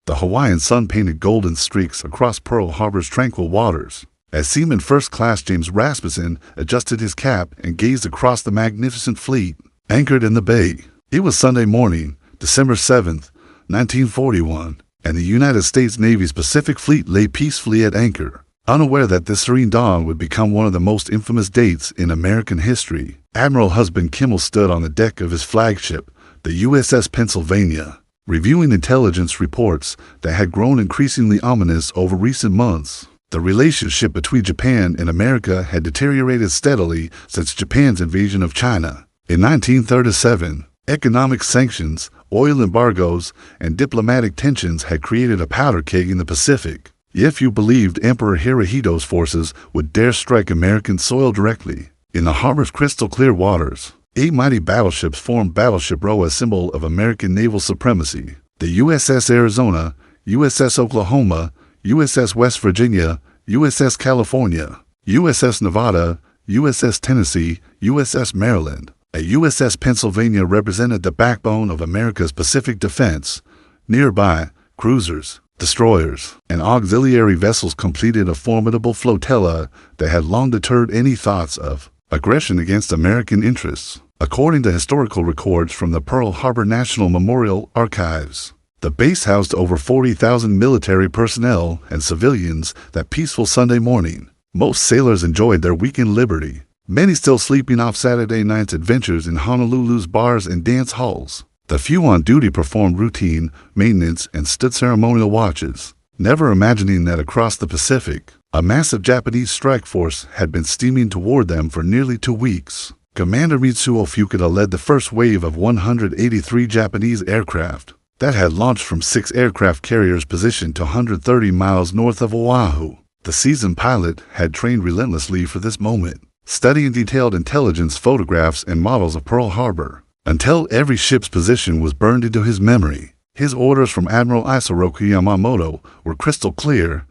The Hawaiian sun painted golden streaks across Pearl Harbor's tranquil waters. As Seaman First Class James Rasmussen adjusted his cap and gazed across the magnificent fleet, anchored in the bay. It was Sunday morning, December 7th, 1941, and the United States Navy's Pacific Fleet lay peacefully at anchor. Unaware that this serene dawn would become one of the most infamous dates in American history, Admiral Husband Kimmel stood on the deck of his flagship, the USS Pennsylvania, reviewing intelligence reports that had grown increasingly ominous over recent months. The relationship between Japan and America had deteriorated steadily since Japan's invasion of China. In 1937, economic sanctions, oil embargoes, and diplomatic tensions had created a powder keg in the Pacific. If you believed Emperor Hirohito's forces would dare strike American soil directly, in the harbor's crystal-clear waters, 8 mighty battleships formed Battleship Row, a symbol of American naval supremacy. The USS Arizona, USS Oklahoma, USS West Virginia, USS California, USS Nevada, USS Tennessee, USS Maryland, and USS Pennsylvania represented the backbone of America's Pacific defense. Nearby, cruisers, destroyers, and auxiliary vessels completed a formidable flotilla that had long deterred any thoughts of aggression against American interests. According to historical records from the Pearl Harbor National Memorial Archives, the base housed over 40,000 military personnel and civilians that peaceful Sunday morning. Most sailors enjoyed their weekend liberty, many still sleeping off Saturday night's adventures in Honolulu's bars and dance halls. The few on duty performed routine maintenance and stood ceremonial watches, never imagining that across the Pacific, a massive Japanese strike force had been steaming toward them for nearly 2 weeks. Commander Mitsuo Fukuda led the first wave of 183 Japanese aircraft that had launched from 6 aircraft carriers positioned to 130 miles north of Oahu. The seasoned pilot had trained relentlessly for this moment, studying detailed intelligence photographs and models of Pearl Harbor, until every ship's position was burned into his memory. His orders from Admiral Isoroku Yamamoto were crystal clear: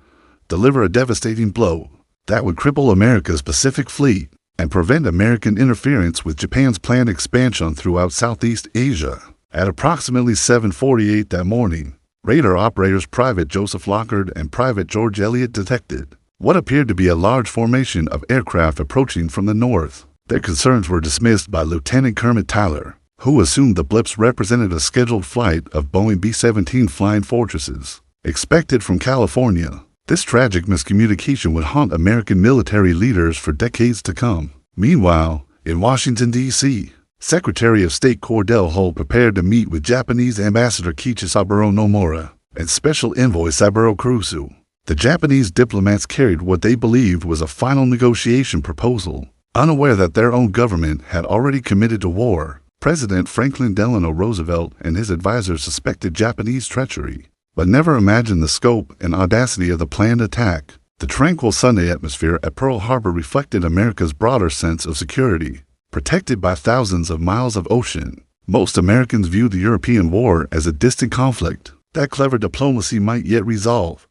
deliver a devastating blow that would cripple America's Pacific Fleet and prevent American interference with Japan's planned expansion throughout Southeast Asia. At approximately 7:48 that morning, radar operators Private Joseph Lockard and Private George Elliott detected what appeared to be a large formation of aircraft approaching from the north. Their concerns were dismissed by Lieutenant Kermit Tyler, who assumed the blips represented a scheduled flight of Boeing B-17 Flying Fortresses, expected from California. This tragic miscommunication would haunt American military leaders for decades to come. Meanwhile, in Washington, D.C., Secretary of State Cordell Hull prepared to meet with Japanese Ambassador Kichisaburo Nomura and Special Envoy Saburo Kurusu. The Japanese diplomats carried what they believed was a final negotiation proposal. Unaware that their own government had already committed to war, President Franklin Delano Roosevelt and his advisors suspected Japanese treachery, but never imagined the scope and audacity of the planned attack. The tranquil Sunday atmosphere at Pearl Harbor reflected America's broader sense of security, protected by thousands of miles of ocean. Most Americans viewed the European war as a distant conflict that clever diplomacy might yet resolve.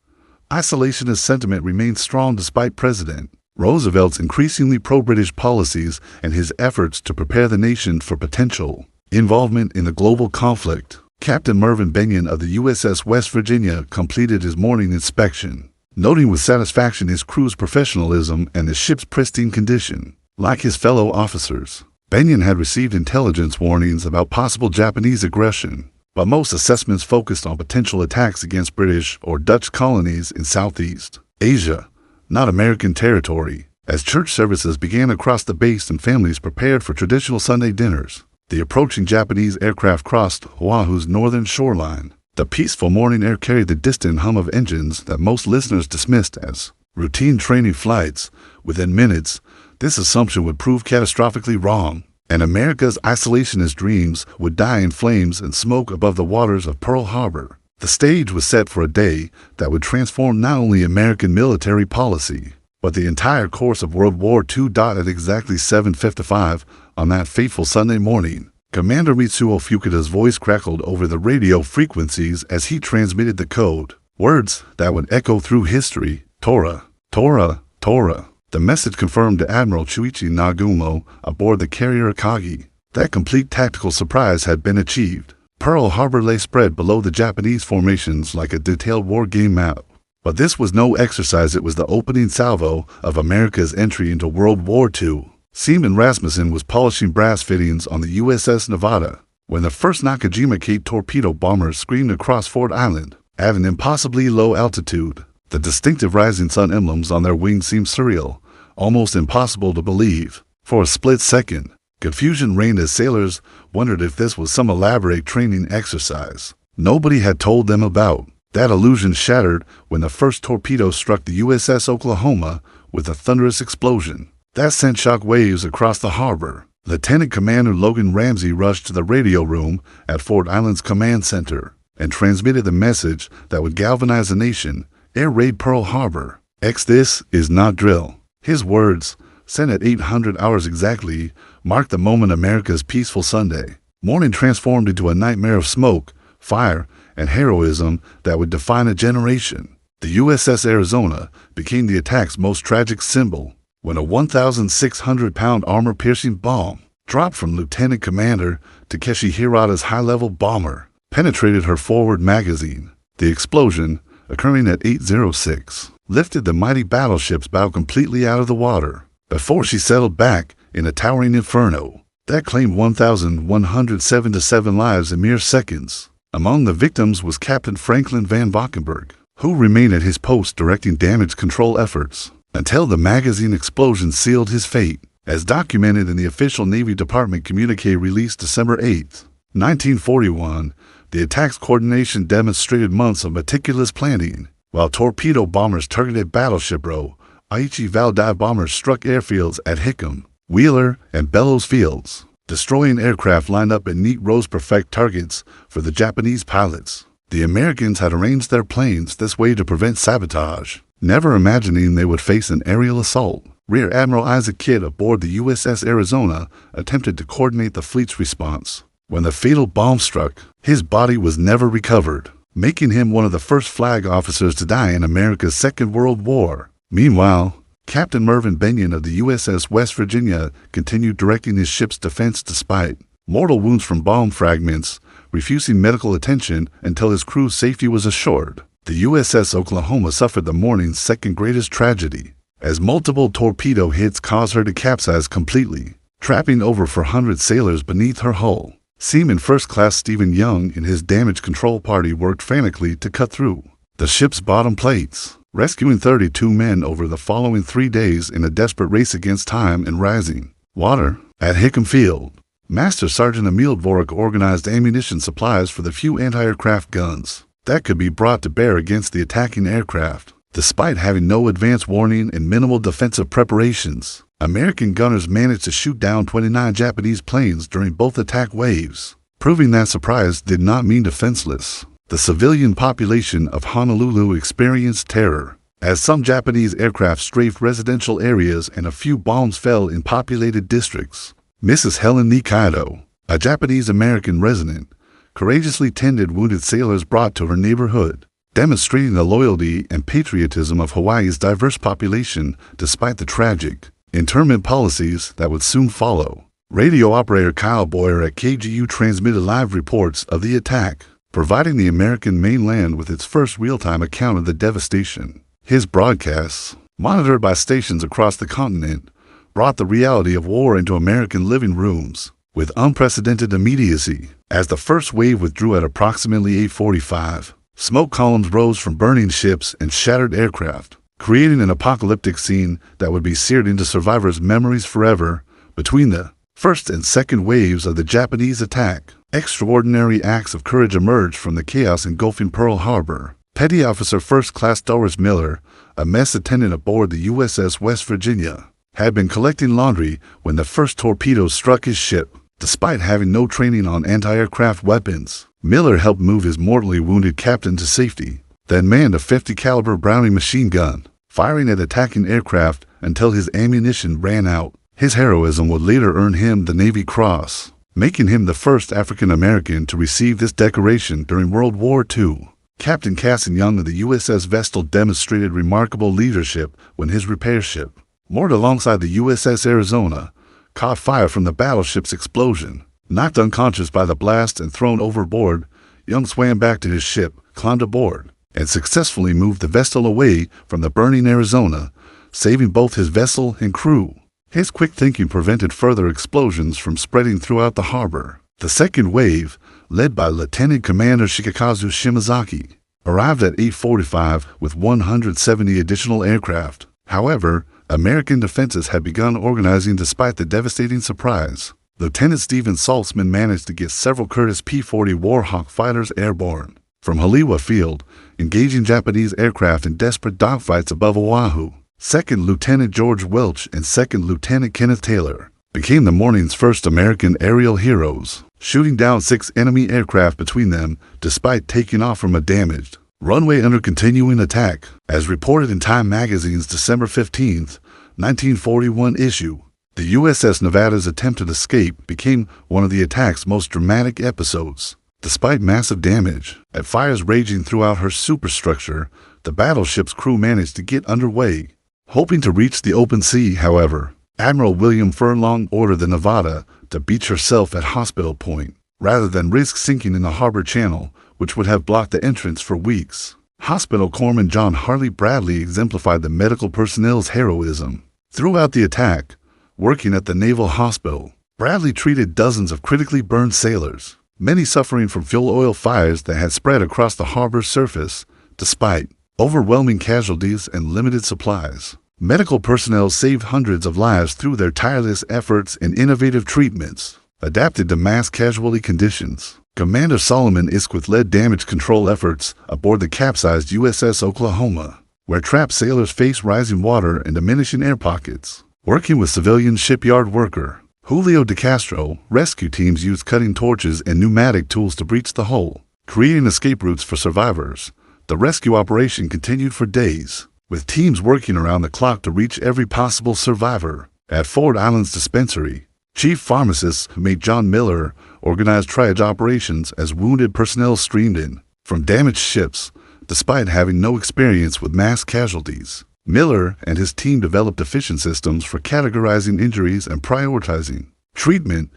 Isolationist sentiment remained strong despite President Roosevelt's increasingly pro-British policies and his efforts to prepare the nation for potential involvement in the global conflict. Captain Mervyn Bennion of the USS West Virginia completed his morning inspection, noting with satisfaction his crew's professionalism and the ship's pristine condition. Like his fellow officers, Bennion had received intelligence warnings about possible Japanese aggression, but most assessments focused on potential attacks against British or Dutch colonies in Southeast Asia, not American territory. As church services began across the base and families prepared for traditional Sunday dinners, the approaching Japanese aircraft crossed Oahu's northern shoreline. The peaceful morning air carried the distant hum of engines that most listeners dismissed as routine training flights. Within minutes, this assumption would prove catastrophically wrong, and America's isolationist dreams would die in flames and smoke above the waters of Pearl Harbor. The stage was set for a day that would transform not only American military policy, but the entire course of World War II. At exactly 7:55 on that fateful Sunday morning, Commander Mitsuo Fukuda's voice crackled over the radio frequencies as he transmitted the code, words that would echo through history: Tora, Tora, Tora. The message confirmed to Admiral Chuichi Nagumo aboard the carrier Akagi that complete tactical surprise had been achieved. Pearl Harbor lay spread below the Japanese formations like a detailed war game map. But this was no exercise, it was the opening salvo of America's entry into World War II. Seaman Rasmussen was polishing brass fittings on the USS Nevada when the first Nakajima Cape torpedo bombers screamed across Ford Island at an impossibly low altitude. The distinctive rising sun emblems on their wings seemed surreal, almost impossible to believe. For a split second, confusion reigned as sailors wondered if this was some elaborate training exercise nobody had told them about. That illusion shattered when the first torpedo struck the USS Oklahoma with a thunderous explosion that sent shock waves across the harbor. Lieutenant Commander Logan Ramsey rushed to the radio room at Ford Island's command center and transmitted the message that would galvanize the nation: air raid Pearl Harbor. This is not drill. His words, sent at 800 hours exactly, marked the moment America's peaceful Sunday morning transformed into a nightmare of smoke, fire, and heroism that would define a generation. The USS Arizona became the attack's most tragic symbol when a 1,600-pound armor-piercing bomb, dropped from Lieutenant Commander Takeshi Hirata's high-level bomber, penetrated her forward magazine. The explosion, occurring at 8:06, lifted the mighty battleship's bow completely out of the water before she settled back in a towering inferno that claimed 1,177 lives in mere seconds. Among the victims was Captain Franklin Van Valkenburg, who remained at his post directing damage control efforts until the magazine explosion sealed his fate, as documented in the official Navy Department communique released December 8, 1941. The attack's coordination demonstrated months of meticulous planning. While torpedo bombers targeted Battleship Row, Aichi Val dive bombers struck airfields at Hickam, Wheeler, and Bellows Fields, destroying aircraft lined up in neat rows perfect targets for the Japanese pilots. The Americans had arranged their planes this way to prevent sabotage, never imagining they would face an aerial assault. Rear Admiral Isaac Kidd aboard the USS Arizona attempted to coordinate the fleet's response. When the fatal bomb struck, his body was never recovered, making him one of the first flag officers to die in America's Second World War. Meanwhile, Captain Mervyn Benyon of the USS West Virginia continued directing his ship's defense despite mortal wounds from bomb fragments, refusing medical attention until his crew's safety was assured. The USS Oklahoma suffered the morning's second greatest tragedy, as multiple torpedo hits caused her to capsize completely, trapping over 400 sailors beneath her hull. Seaman First Class Stephen Young and his damage control party worked frantically to cut through the ship's bottom plates, rescuing 32 men over the following 3 days in a desperate race against time and rising water. At Hickam Field, Master Sergeant Emil Dvorak organized ammunition supplies for the few anti-aircraft guns that could be brought to bear against the attacking aircraft. Despite having no advance warning and minimal defensive preparations, American gunners managed to shoot down 29 Japanese planes during both attack waves, proving that surprise did not mean defenseless. The civilian population of Honolulu experienced terror, as some Japanese aircraft strafed residential areas and a few bombs fell in populated districts. Mrs. Helen Nikaido, a Japanese-American resident, courageously tended wounded sailors brought to her neighborhood, demonstrating the loyalty and patriotism of Hawaii's diverse population despite the tragic internment policies that would soon follow. Radio operator Kyle Boyer at KGU transmitted live reports of the attack, providing the American mainland with its first real-time account of the devastation. His broadcasts, monitored by stations across the continent, brought the reality of war into American living rooms with unprecedented immediacy. As the first wave withdrew at approximately 8:45, smoke columns rose from burning ships and shattered aircraft, creating an apocalyptic scene that would be seared into survivors' memories forever. Between the first and second waves of the Japanese attack, extraordinary acts of courage emerged from the chaos engulfing Pearl Harbor. Petty Officer First Class Doris Miller, a mess attendant aboard the USS West Virginia, had been collecting laundry when the first torpedo struck his ship. Despite having no training on anti-aircraft weapons, Miller helped move his mortally wounded captain to safety, then manned a 50 caliber Browning machine gun, firing at attacking aircraft until his ammunition ran out. His heroism would later earn him the Navy Cross, making him the first African-American to receive this decoration during World War II. Captain Casson Young of the USS Vestal demonstrated remarkable leadership when his repair ship, moored alongside the USS Arizona, caught fire from the battleship's explosion. Knocked unconscious by the blast and thrown overboard, Young swam back to his ship, climbed aboard, and successfully moved the vessel away from the burning Arizona, saving both his vessel and crew. His quick thinking prevented further explosions from spreading throughout the harbor. The second wave, led by Lieutenant Commander Shigekazu Shimazaki, arrived at 8:45 with 170 additional aircraft. However, American defenses had begun organizing despite the devastating surprise. Lieutenant Stephen Saltzman managed to get several Curtiss P-40 Warhawk fighters airborne from Haliwa Field, engaging Japanese aircraft in desperate dogfights above Oahu. Second Lieutenant George Welch and Second Lieutenant Kenneth Taylor became the morning's first American aerial heroes, shooting down 6 enemy aircraft between them despite taking off from a damaged runway under continuing attack, as reported in Time magazine's December 15, 1941 issue. The USS Nevada's attempted escape became one of the attack's most dramatic episodes. Despite massive damage and fires raging throughout her superstructure, the battleship's crew managed to get underway. Hoping to reach the open sea, however, Admiral William Furlong ordered the Nevada to beach herself at Hospital Point, rather than risk sinking in the harbor channel, which would have blocked the entrance for weeks. Hospital Corpsman John Harley Bradley exemplified the medical personnel's heroism. Throughout the attack, working at the Naval Hospital, Bradley treated dozens of critically burned sailors, many suffering from fuel oil fires that had spread across the harbor's surface, despite overwhelming casualties and limited supplies. Medical personnel saved hundreds of lives through their tireless efforts and innovative treatments, adapted to mass casualty conditions. Commander Solomon Isquith led damage control efforts aboard the capsized USS Oklahoma, where trapped sailors faced rising water and diminishing air pockets. Working with civilian shipyard worker Julio De Castro, rescue teams used cutting torches and pneumatic tools to breach the hull, creating escape routes for survivors. The rescue operation continued for days, with teams working around the clock to reach every possible survivor. At Ford Island's dispensary, Chief Pharmacist Mate John Miller organized triage operations as wounded personnel streamed in from damaged ships, despite having no experience with mass casualties. Miller and his team developed efficient systems for categorizing injuries and prioritizing treatment,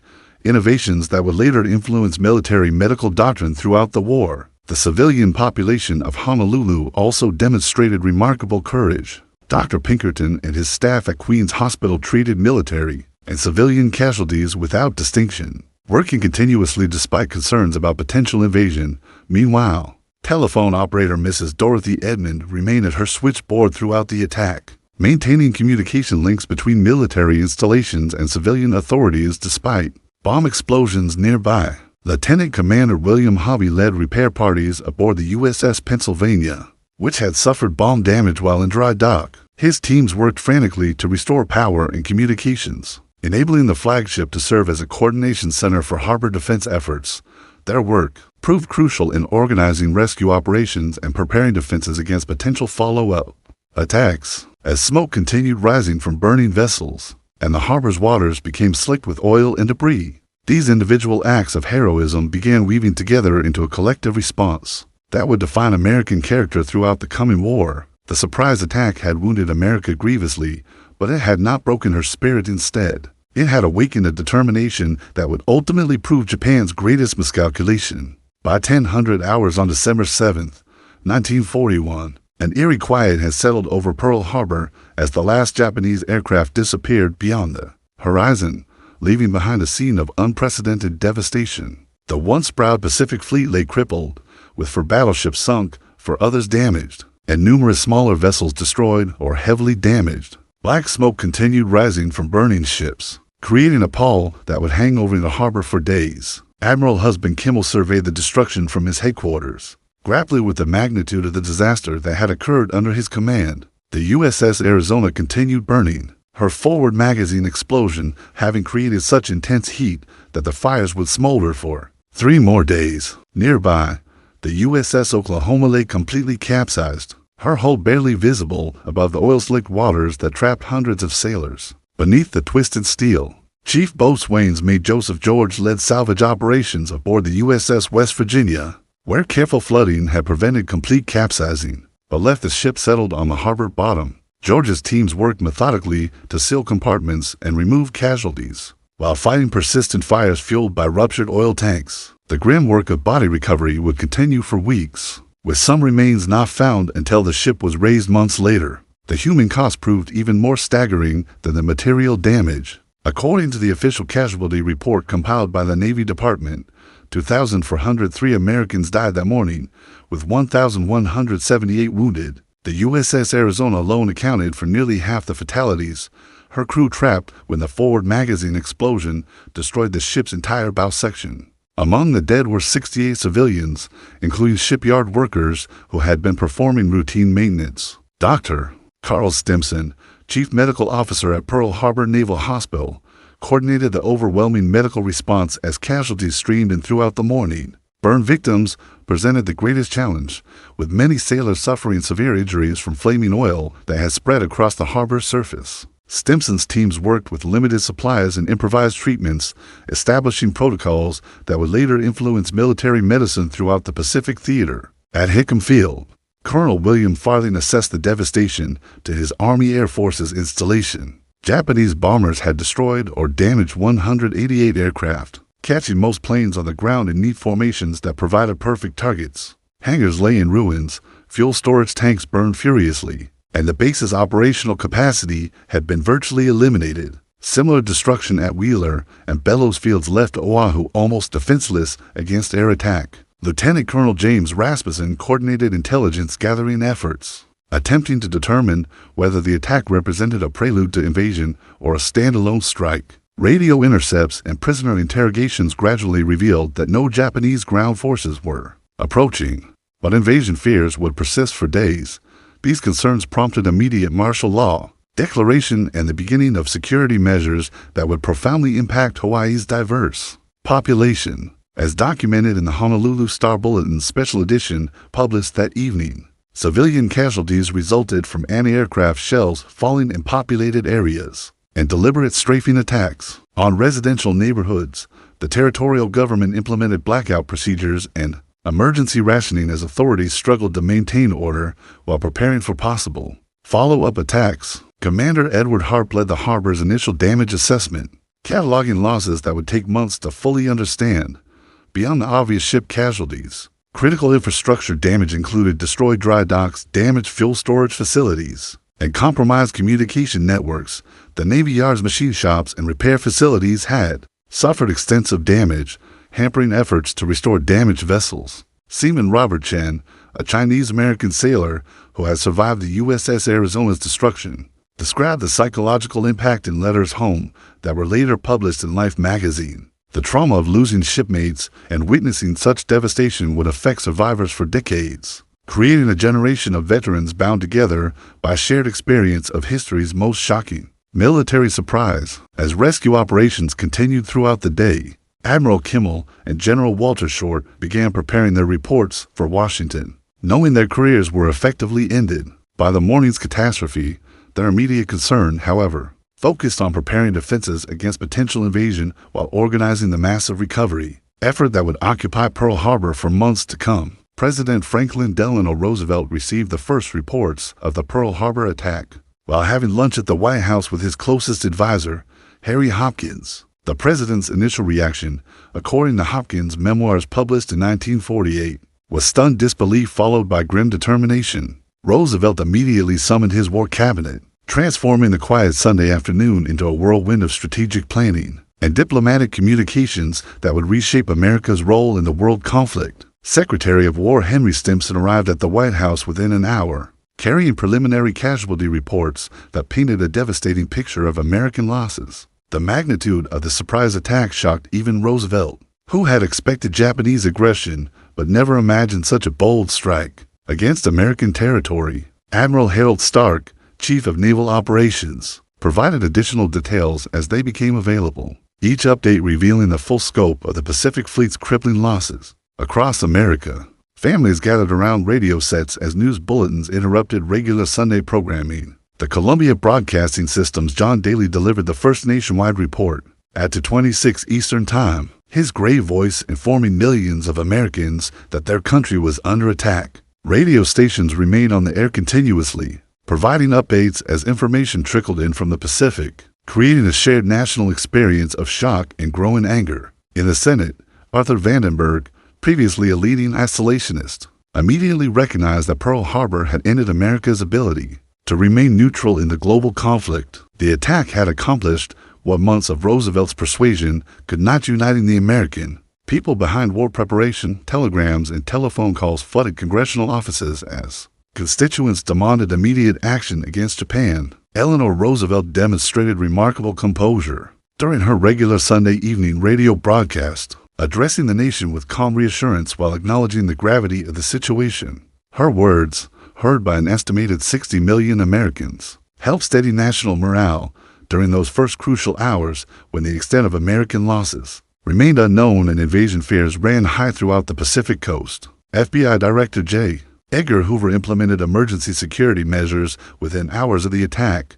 innovations that would later influence military medical doctrine throughout the war. The civilian population of Honolulu also demonstrated remarkable courage. Dr. Pinkerton and his staff at Queen's Hospital treated military and civilian casualties without distinction, working continuously despite concerns about potential invasion. Meanwhile, telephone operator Mrs. Dorothy Edmond remained at her switchboard throughout the attack, maintaining communication links between military installations and civilian authorities despite bomb explosions nearby. Lieutenant Commander William Hobby led repair parties aboard the USS Pennsylvania, which had suffered bomb damage while in dry dock. His teams worked frantically to restore power and communications, enabling the flagship to serve as a coordination center for harbor defense efforts. Their work proved crucial in organizing rescue operations and preparing defenses against potential follow-up attacks. As smoke continued rising from burning vessels, and the harbor's waters became slick with oil and debris, these individual acts of heroism began weaving together into a collective response that would define American character throughout the coming war. The surprise attack had wounded America grievously, but it had not broken her spirit. Instead, it had awakened a determination that would ultimately prove Japan's greatest miscalculation. By 1000 hours on December 7, 1941, an eerie quiet had settled over Pearl Harbor as the last Japanese aircraft disappeared beyond the horizon, leaving behind a scene of unprecedented devastation. The once proud Pacific Fleet lay crippled, with 4 battleships sunk, 4 others damaged, and numerous smaller vessels destroyed or heavily damaged. Black smoke continued rising from burning ships, creating a pall that would hang over the harbor for days. Admiral Husband Kimmel surveyed the destruction from his headquarters, grappling with the magnitude of the disaster that had occurred under his command. The USS Arizona continued burning, her forward magazine explosion having created such intense heat that the fires would smolder for 3 more days. Nearby, the USS Oklahoma lay completely capsized, her hull barely visible above the oil-slicked waters that trapped hundreds of sailors. Beneath the twisted steel, Chief Boatswain's Mate Joseph George led salvage operations aboard the USS West Virginia, where careful flooding had prevented complete capsizing, but left the ship settled on the harbor bottom. George's teams worked methodically to seal compartments and remove casualties, while fighting persistent fires fueled by ruptured oil tanks. The grim work of body recovery would continue for weeks, with some remains not found until the ship was raised months later. The human cost proved even more staggering than the material damage. According to the official casualty report compiled by the Navy Department, 2,403 Americans died that morning, with 1,178 wounded. The USS Arizona alone accounted for nearly half the fatalities, her crew trapped when the forward magazine explosion destroyed the ship's entire bow section. Among the dead were 68 civilians, including shipyard workers who had been performing routine maintenance. Dr. Carl Stimson, chief medical officer at Pearl Harbor Naval Hospital, coordinated the overwhelming medical response as casualties streamed in throughout the morning. Burn victims presented the greatest challenge, with many sailors suffering severe injuries from flaming oil that had spread across the harbor's surface. Stimson's teams worked with limited supplies and improvised treatments, establishing protocols that would later influence military medicine throughout the Pacific Theater. At Hickam Field, Colonel William Farthing assessed the devastation to his Army Air Force's installation. Japanese bombers had destroyed or damaged 188 aircraft, catching most planes on the ground in neat formations that provided perfect targets. Hangars lay in ruins, fuel storage tanks burned furiously, and the base's operational capacity had been virtually eliminated. Similar destruction at Wheeler and Bellows Fields left Oahu almost defenseless against air attack. Lieutenant Colonel James Rasmussen coordinated intelligence gathering efforts, attempting to determine whether the attack represented a prelude to invasion or a standalone strike. Radio intercepts and prisoner interrogations gradually revealed that no Japanese ground forces were approaching, but invasion fears would persist for days. These concerns prompted immediate martial law declaration and the beginning of security measures that would profoundly impact Hawaii's diverse population, as documented in the Honolulu Star Bulletin special edition published that evening. Civilian casualties resulted from anti-aircraft shells falling in populated areas and deliberate strafing attacks on residential neighborhoods. The territorial government implemented blackout procedures and emergency rationing as authorities struggled to maintain order while preparing for possible follow-up attacks. Commander Edward Harp led the harbor's initial damage assessment, cataloging losses that would take months to fully understand. Beyond the obvious ship casualties, critical infrastructure damage included destroyed dry docks, damaged fuel storage facilities, and compromised communication networks. The Navy Yard's machine shops and repair facilities had suffered extensive damage, hampering efforts to restore damaged vessels. Seaman Robert Chen, a Chinese-American sailor who had survived the USS Arizona's destruction, described the psychological impact in letters home that were later published in Life magazine. The trauma of losing shipmates and witnessing such devastation would affect survivors for decades, creating a generation of veterans bound together by shared experience of history's most shocking military surprise. As rescue operations continued throughout the day, Admiral Kimmel and General Walter Short began preparing their reports for Washington. Knowing their careers were effectively ended by the morning's catastrophe, their immediate concern, however, focused on preparing defenses against potential invasion while organizing the massive recovery effort that would occupy Pearl Harbor for months to come. President Franklin Delano Roosevelt received the first reports of the Pearl Harbor attack while having lunch at the White House with his closest advisor, Harry Hopkins. The president's initial reaction, according to Hopkins' memoirs published in 1948, was stunned disbelief followed by grim determination. Roosevelt immediately summoned his war cabinet, transforming the quiet Sunday afternoon into a whirlwind of strategic planning and diplomatic communications that would reshape America's role in the world conflict. Secretary of War Henry Stimson arrived at the White House within an hour, carrying preliminary casualty reports that painted a devastating picture of American losses. The magnitude of the surprise attack shocked even Roosevelt, who had expected Japanese aggression but never imagined such a bold strike against American territory. Admiral Harold Stark, Chief of Naval Operations, provided additional details as they became available, each update revealing the full scope of the Pacific Fleet's crippling losses. Across America, families gathered around radio sets as news bulletins interrupted regular Sunday programming. The Columbia Broadcasting System's John Daly delivered the first nationwide report at 2:26 Eastern Time, his grave voice informing millions of Americans that their country was under attack. Radio stations remained on the air continuously, providing updates as information trickled in from the Pacific. creating a shared national experience of shock and growing anger. In the Senate, Arthur Vandenberg, previously a leading isolationist, immediately recognized that Pearl Harbor had ended America's ability to remain neutral in the global conflict. The attack had accomplished what months of Roosevelt's persuasion could not, uniting the American people behind war preparation. Telegrams and telephone calls flooded congressional offices as constituents demanded immediate action against Japan. Eleanor Roosevelt demonstrated remarkable composure during her regular Sunday evening radio broadcast, addressing the nation with calm reassurance while acknowledging the gravity of the situation. Her words, heard by an estimated 60 million Americans, helped steady national morale during those first crucial hours when the extent of American losses remained unknown and invasion fears ran high throughout the Pacific coast. FBI Director J. Edgar Hoover implemented emergency security measures within hours of the attack,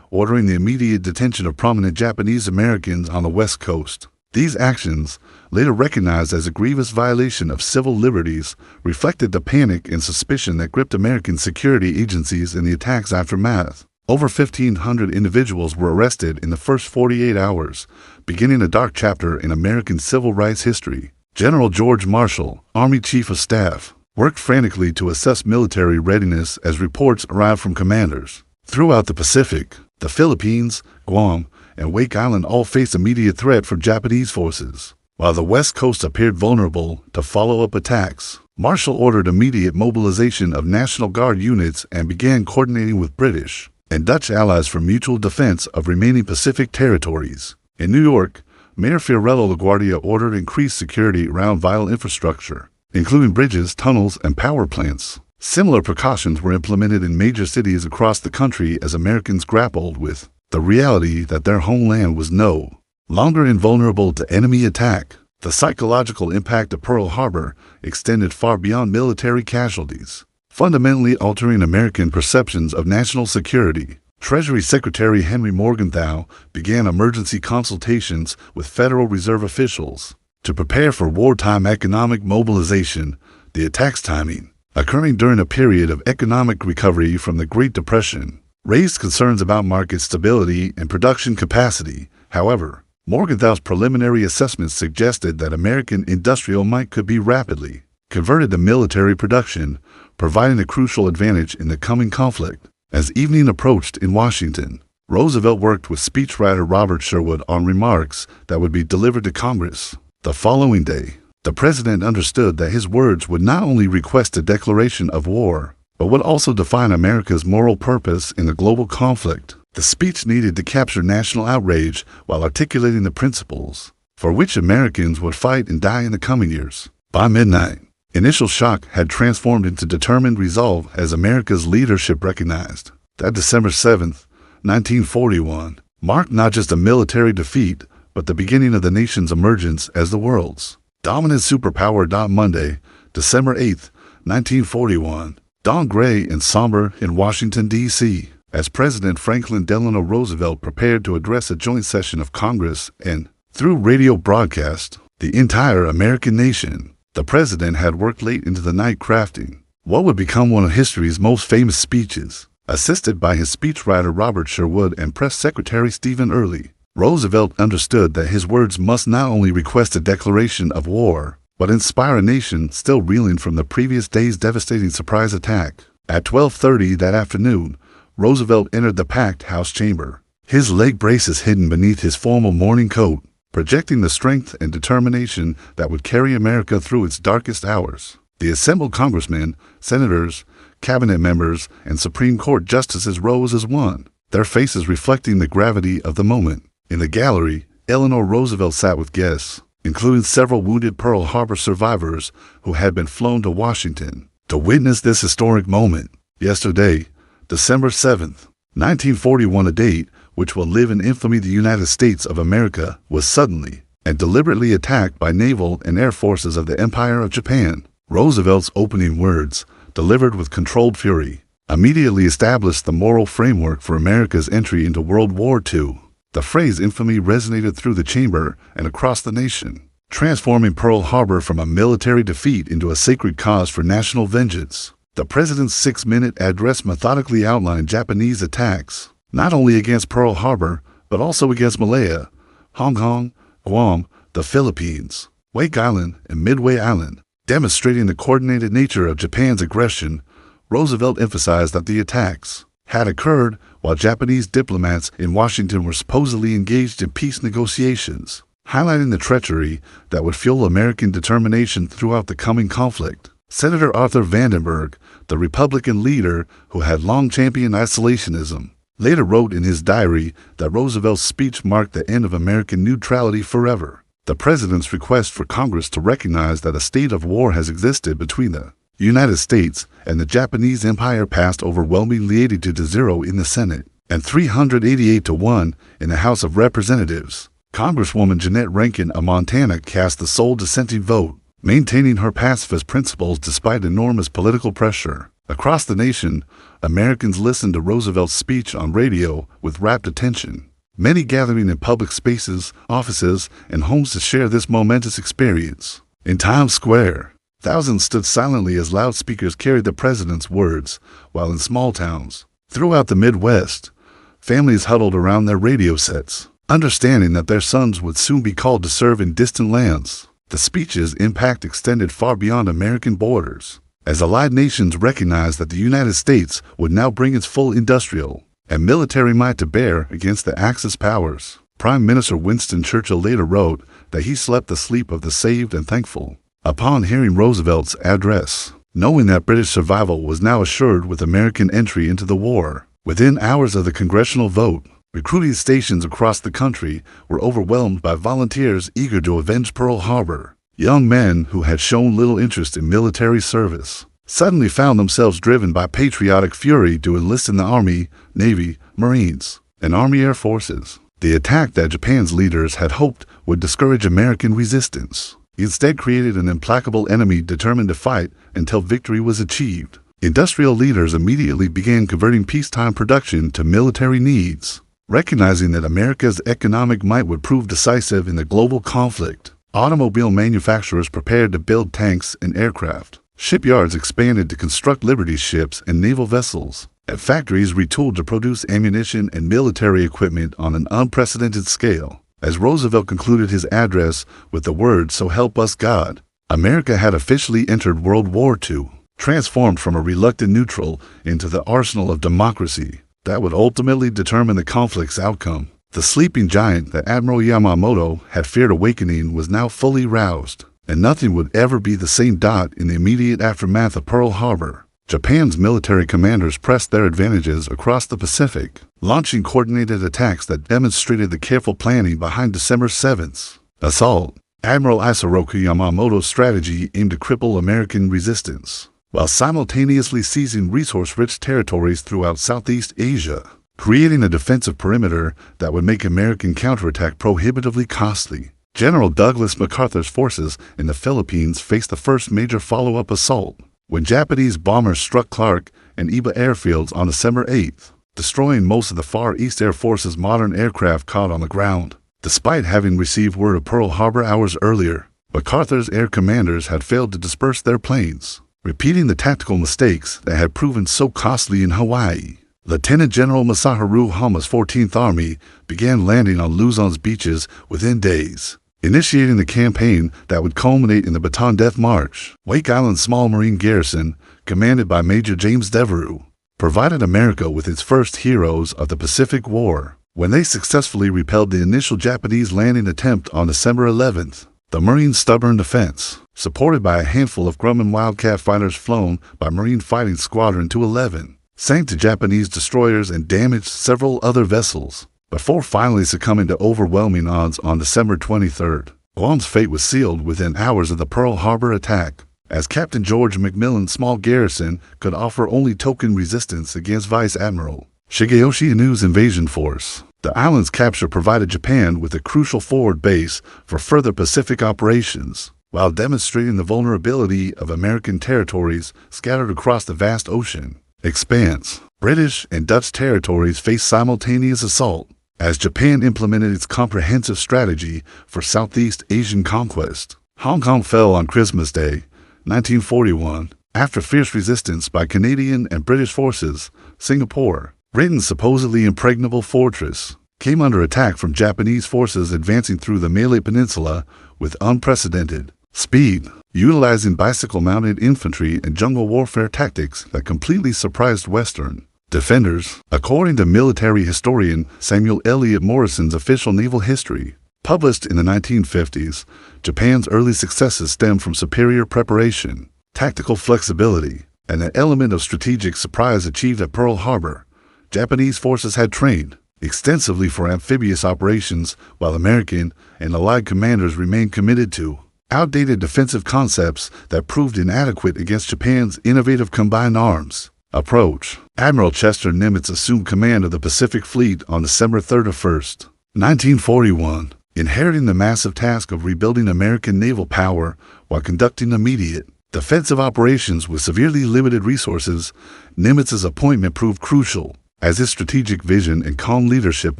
ordering the immediate detention of prominent Japanese Americans on the West Coast. These actions, later recognized as a grievous violation of civil liberties, reflected the panic and suspicion that gripped American security agencies in the attack's aftermath. Over 1,500 individuals were arrested in the first 48 hours, beginning a dark chapter in American civil rights history. General George Marshall, Army Chief of Staff, worked frantically to assess military readiness as reports arrived from commanders throughout the Pacific. The Philippines, Guam, and Wake Island all faced immediate threat from Japanese forces, while the West Coast appeared vulnerable to follow-up attacks. Marshall ordered immediate mobilization of National Guard units and began coordinating with British and Dutch allies for mutual defense of remaining Pacific territories. In New York, Mayor Fiorello LaGuardia ordered increased security around vital infrastructure, including bridges, tunnels, and power plants. Similar precautions were implemented in major cities across the country as Americans grappled with the reality that their homeland was no longer invulnerable to enemy attack. The psychological impact of Pearl Harbor extended far beyond military casualties, fundamentally altering American perceptions of national security. Treasury Secretary Henry Morgenthau began emergency consultations with Federal Reserve officials to prepare for wartime economic mobilization. The attack's timing, occurring during a period of economic recovery from the Great Depression, raised concerns about market stability and production capacity. However, Morgenthau's preliminary assessments suggested that American industrial might could be rapidly converted to military production, providing a crucial advantage in the coming conflict. As evening approached in Washington, Roosevelt worked with speechwriter Robert Sherwood on remarks that would be delivered to Congress. The following day, the president understood that his words would not only request a declaration of war, but would also define America's moral purpose in the global conflict. The speech needed to capture national outrage while articulating the principles for which Americans would fight and die in the coming years. By midnight, initial shock had transformed into determined resolve as America's leadership recognized that December 7, 1941, marked not just a military defeat, but the beginning of the nation's emergence as the world's dominant superpower. Monday, December 8, 1941, dawned gray and somber in Washington, D.C., as President Franklin Delano Roosevelt prepared to address a joint session of Congress and, through radio broadcast, the entire American nation. The president had worked late into the night crafting what would become one of history's most famous speeches. Assisted by his speechwriter Robert Sherwood and Press Secretary Stephen Early, Roosevelt understood that his words must not only request a declaration of war, but inspire a nation still reeling from the previous day's devastating surprise attack. At 12:30 that afternoon, Roosevelt entered the packed House chamber, his leg braces hidden beneath his formal morning coat, projecting the strength and determination that would carry America through its darkest hours. The assembled congressmen, senators, cabinet members, and Supreme Court justices rose as one, their faces reflecting the gravity of the moment. In the gallery, Eleanor Roosevelt sat with guests, including several wounded Pearl Harbor survivors who had been flown to Washington to witness this historic moment. Yesterday, December 7th, 1941, a date which will live in infamy. The United States of America was suddenly and deliberately attacked by naval and air forces of the Empire of Japan. Roosevelt's opening words, delivered with controlled fury, immediately established the moral framework for America's entry into World War II. The phrase infamy resonated through the chamber and across the nation, transforming Pearl Harbor from a military defeat into a sacred cause for national vengeance. The president's 6-minute address methodically outlined Japanese attacks, not only against Pearl Harbor, but also against Malaya, Hong Kong, Guam, the Philippines, Wake Island, and Midway Island. Demonstrating the coordinated nature of Japan's aggression, Roosevelt emphasized that the attacks had occurred while Japanese diplomats in Washington were supposedly engaged in peace negotiations, highlighting the treachery that would fuel American determination throughout the coming conflict. Senator Arthur Vandenberg, the Republican leader who had long championed isolationism, later wrote in his diary that Roosevelt's speech marked the end of American neutrality forever. The president's request for Congress to recognize that a state of war has existed between the United States and the Japanese Empire passed overwhelmingly 82-0 in the Senate and 388-1 in the House of Representatives. Congresswoman Jeanette Rankin of Montana cast the sole dissenting vote, maintaining her pacifist principles despite enormous political pressure. Across the nation, Americans listened to Roosevelt's speech on radio with rapt attention, many gathering in public spaces, offices, and homes to share this momentous experience. In Times Square, thousands stood silently as loudspeakers carried the president's words, while in small towns throughout the Midwest, families huddled around their radio sets, understanding that their sons would soon be called to serve in distant lands. The speech's impact extended far beyond American borders, as allied nations recognized that the United States would now bring its full industrial and military might to bear against the Axis powers. Prime Minister Winston Churchill later wrote that he slept the sleep of the saved and thankful upon hearing Roosevelt's address, knowing that British survival was now assured with American entry into the war. Within hours of the congressional vote, recruiting stations across the country were overwhelmed by volunteers eager to avenge Pearl Harbor. Young men who had shown little interest in military service suddenly found themselves driven by patriotic fury to enlist in the Army, Navy, Marines, and Army Air Forces. The attack that Japan's leaders had hoped would discourage American resistance instead created an implacable enemy determined to fight until victory was achieved. Industrial leaders immediately began converting peacetime production to military needs, recognizing that America's economic might would prove decisive in the global conflict. Automobile manufacturers prepared to build tanks and aircraft. Shipyards expanded to construct Liberty ships and naval vessels, and factories retooled to produce ammunition and military equipment on an unprecedented scale. As Roosevelt concluded his address with the words, "So help us God," America had officially entered World War II, transformed from a reluctant neutral into the arsenal of democracy that would ultimately determine the conflict's outcome. The sleeping giant that Admiral Yamamoto had feared awakening was now fully roused, and nothing would ever be the same. In the immediate aftermath of Pearl Harbor, Japan's military commanders pressed their advantages across the Pacific, launching coordinated attacks that demonstrated the careful planning behind December 7th's assault. Admiral Isoroku Yamamoto's strategy aimed to cripple American resistance, while simultaneously seizing resource-rich territories throughout Southeast Asia, creating a defensive perimeter that would make American counterattack prohibitively costly. General Douglas MacArthur's forces in the Philippines faced the first major follow-up assault when Japanese bombers struck Clark and Iba airfields on December 8th, destroying most of the Far East Air Force's modern aircraft caught on the ground. Despite having received word of Pearl Harbor hours earlier, MacArthur's air commanders had failed to disperse their planes, repeating the tactical mistakes that had proven so costly in Hawaii. Lieutenant General Masaharu Hama's 14th Army began landing on Luzon's beaches within days, initiating the campaign that would culminate in the Bataan Death March. Wake Island's small Marine garrison, commanded by Major James Devereux, provided America with its first heroes of the Pacific War when they successfully repelled the initial Japanese landing attempt on December 11th. The Marines' stubborn defense, supported by a handful of Grumman Wildcat fighters flown by Marine Fighting Squadron 211, sank to Japanese destroyers and damaged several other vessels, before finally succumbing to overwhelming odds on December 23rd. Guam's fate was sealed within hours of the Pearl Harbor attack, as Captain George McMillan's small garrison could offer only token resistance against Vice Admiral Shigeyoshi Inu's invasion force. The island's capture provided Japan with a crucial forward base for further Pacific operations, while demonstrating the vulnerability of American territories scattered across the vast ocean expanse. British and Dutch territories faced simultaneous assault as Japan implemented its comprehensive strategy for Southeast Asian conquest. Hong Kong fell on Christmas Day, 1941, after fierce resistance by Canadian and British forces. Singapore, Britain's supposedly impregnable fortress, came under attack from Japanese forces advancing through the Malay Peninsula with unprecedented speed, utilizing bicycle-mounted infantry and jungle warfare tactics that completely surprised Western defenders. According to military historian Samuel Eliot Morrison's Official Naval History, published in the 1950s, Japan's early successes stemmed from superior preparation, tactical flexibility, and an element of strategic surprise achieved at Pearl Harbor. Japanese forces had trained extensively for amphibious operations, while American and Allied commanders remained committed to outdated defensive concepts that proved inadequate against Japan's innovative combined arms approach. Admiral Chester Nimitz assumed command of the Pacific Fleet on December 31st, 1941, inheriting the massive task of rebuilding American naval power while conducting immediate defensive operations with severely limited resources. Nimitz's appointment proved crucial, as his strategic vision and calm leadership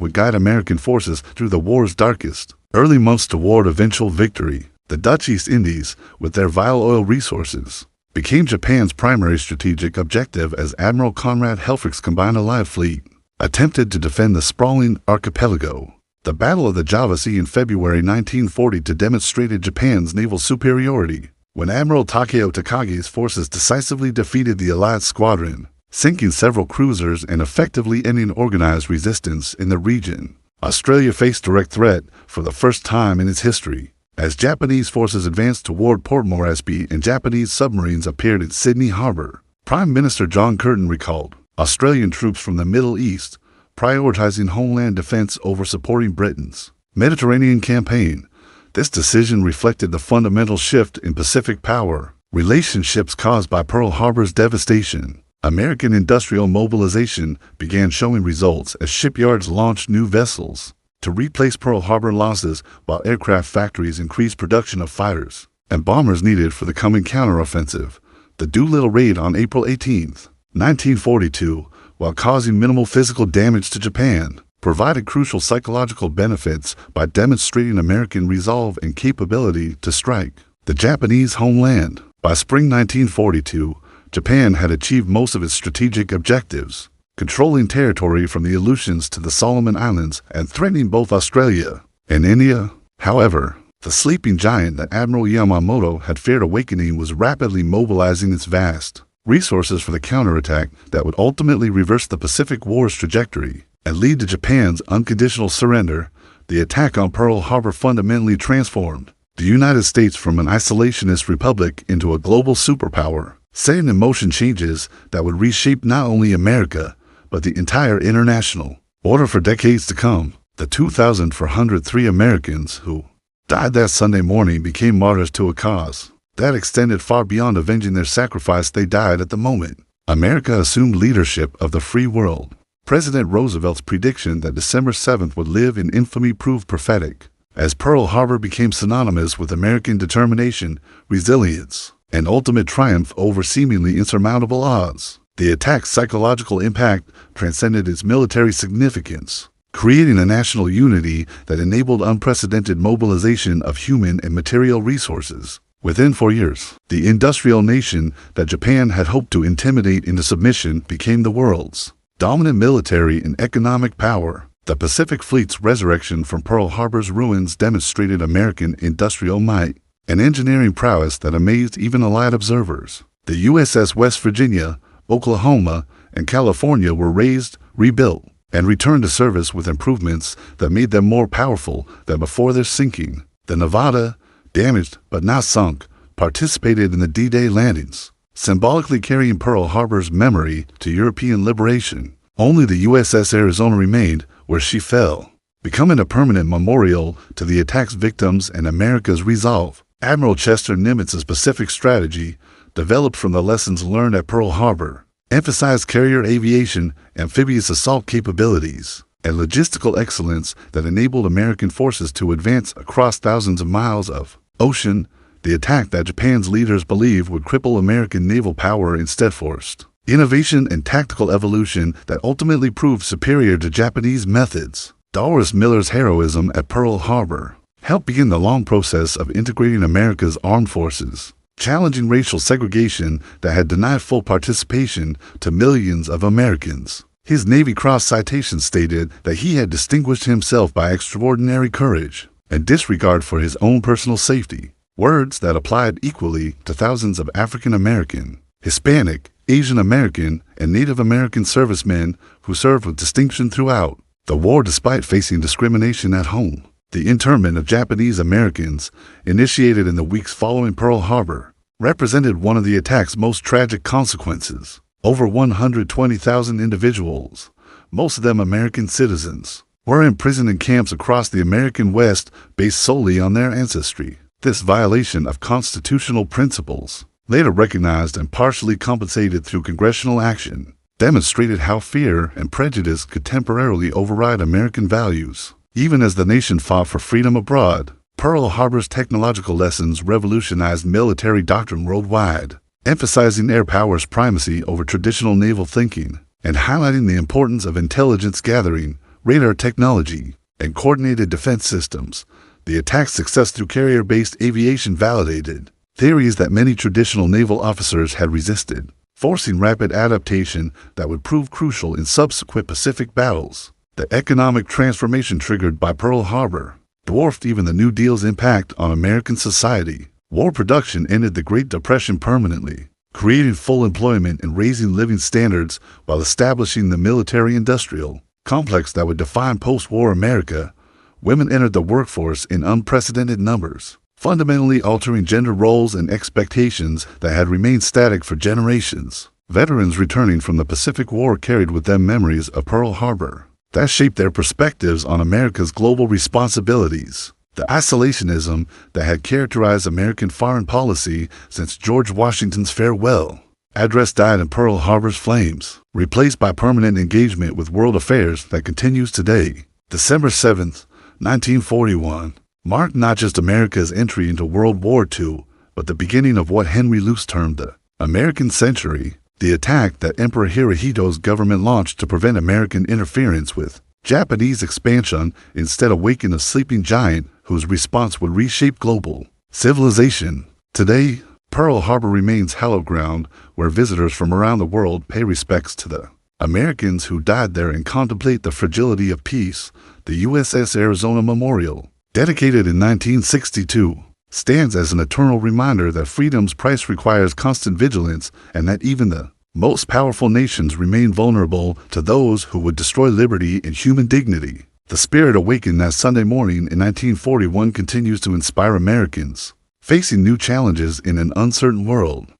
would guide American forces through the war's darkest early months toward eventual victory. The Dutch East Indies, with their vital oil resources, became Japan's primary strategic objective as Admiral Conrad Helfrich's combined Allied fleet attempted to defend the sprawling archipelago. The Battle of the Java Sea in February 1940 demonstrated Japan's naval superiority, when Admiral Takeo Takage's forces decisively defeated the Allied squadron, sinking several cruisers and effectively ending organized resistance in the region. Australia faced direct threat for the first time in its history, as Japanese forces advanced toward Port Moresby and Japanese submarines appeared in Sydney Harbor. Prime Minister John Curtin recalled Australian troops from the Middle East, prioritizing homeland defense over supporting Britain's Mediterranean campaign. This decision reflected the fundamental shift in Pacific power relationships caused by Pearl Harbor's devastation. American industrial mobilization began showing results as shipyards launched new vessels to replace Pearl Harbor losses, while aircraft factories increased production of fighters and bombers needed for the coming counteroffensive. The Doolittle raid on April 18, 1942, while causing minimal physical damage to Japan, provided crucial psychological benefits by demonstrating American resolve and capability to strike the Japanese homeland. By spring 1942, Japan had achieved most of its strategic objectives, controlling territory from the Aleutians to the Solomon Islands and threatening both Australia and India. However, the sleeping giant that Admiral Yamamoto had feared awakening was rapidly mobilizing its vast resources for the counterattack that would ultimately reverse the Pacific War's trajectory and lead to Japan's unconditional surrender. The attack on Pearl Harbor fundamentally transformed the United States from an isolationist republic into a global superpower, setting in motion changes that would reshape not only America, but the entire international order for decades to come. The 2,403 Americans who died that Sunday morning became martyrs to a cause that extended far beyond avenging their sacrifice. They died at the moment America assumed leadership of the free world. President Roosevelt's prediction that December 7th would live in infamy proved prophetic, as Pearl Harbor became synonymous with American determination, resilience, and ultimate triumph over seemingly insurmountable odds. The attack's psychological impact transcended its military significance, creating a national unity that enabled unprecedented mobilization of human and material resources. Within 4 years, the industrial nation that Japan had hoped to intimidate into submission became the world's dominant military and economic power. The Pacific Fleet's resurrection from Pearl Harbor's ruins demonstrated American industrial might and engineering prowess that amazed even Allied observers. The USS West Virginia, Oklahoma, and California were raised, rebuilt, and returned to service with improvements that made them more powerful than before their sinking. The Nevada, damaged but not sunk, participated in the D-Day landings, symbolically carrying Pearl Harbor's memory to European liberation. Only the USS Arizona remained where she fell, becoming a permanent memorial to the attack's victims and America's resolve. Admiral Chester Nimitz's Pacific strategy, developed from the lessons learned at Pearl Harbor, emphasized carrier aviation, amphibious assault capabilities, and logistical excellence that enabled American forces to advance across thousands of miles of ocean. The attack that Japan's leaders believed would cripple American naval power instead forced innovation and tactical evolution that ultimately proved superior to Japanese methods. Doris Miller's heroism at Pearl Harbor helped begin the long process of integrating America's armed forces, challenging racial segregation that had denied full participation to millions of Americans. His Navy Cross citation stated that he had distinguished himself by extraordinary courage and disregard for his own personal safety, words that applied equally to thousands of African American, Hispanic, Asian American, and Native American servicemen who served with distinction throughout the war despite facing discrimination at home. The internment of Japanese Americans, initiated in the weeks following Pearl Harbor, represented one of the attack's most tragic consequences. Over 120,000 individuals, most of them American citizens, were imprisoned in camps across the American West based solely on their ancestry. This violation of constitutional principles, later recognized and partially compensated through congressional action, demonstrated how fear and prejudice could temporarily override American values. Even as the nation fought for freedom abroad, Pearl Harbor's technological lessons revolutionized military doctrine worldwide, emphasizing air power's primacy over traditional naval thinking and highlighting the importance of intelligence gathering, radar technology, and coordinated defense systems. The attack's success through carrier-based aviation validated theories that many traditional naval officers had resisted, forcing rapid adaptation that would prove crucial in subsequent Pacific battles. The economic transformation triggered by Pearl Harbor dwarfed even the New Deal's impact on American society. War production ended the Great Depression permanently, creating full employment and raising living standards while establishing the military-industrial complex that would define post-war America. Women entered the workforce in unprecedented numbers, fundamentally altering gender roles and expectations that had remained static for generations. Veterans returning from the Pacific War carried with them memories of Pearl Harbor that shaped their perspectives on America's global responsibilities. The isolationism that had characterized American foreign policy since George Washington's farewell address died in Pearl Harbor's flames, replaced by permanent engagement with world affairs that continues today. December 7, 1941, marked not just America's entry into World War II, but the beginning of what Henry Luce termed the American Century, the attack that Emperor Hirohito's government launched to prevent American interference with Japanese expansion instead awakened a sleeping giant whose response would reshape global civilization. Today, Pearl Harbor remains hallowed ground where visitors from around the world pay respects to the Americans who died there and contemplate the fragility of peace. The USS Arizona Memorial, dedicated in 1962, stands as an eternal reminder that freedom's price requires constant vigilance and that even the most powerful nations remain vulnerable to those who would destroy liberty and human dignity. The spirit awakened that Sunday morning in 1941 continues to inspire Americans facing new challenges in an uncertain world.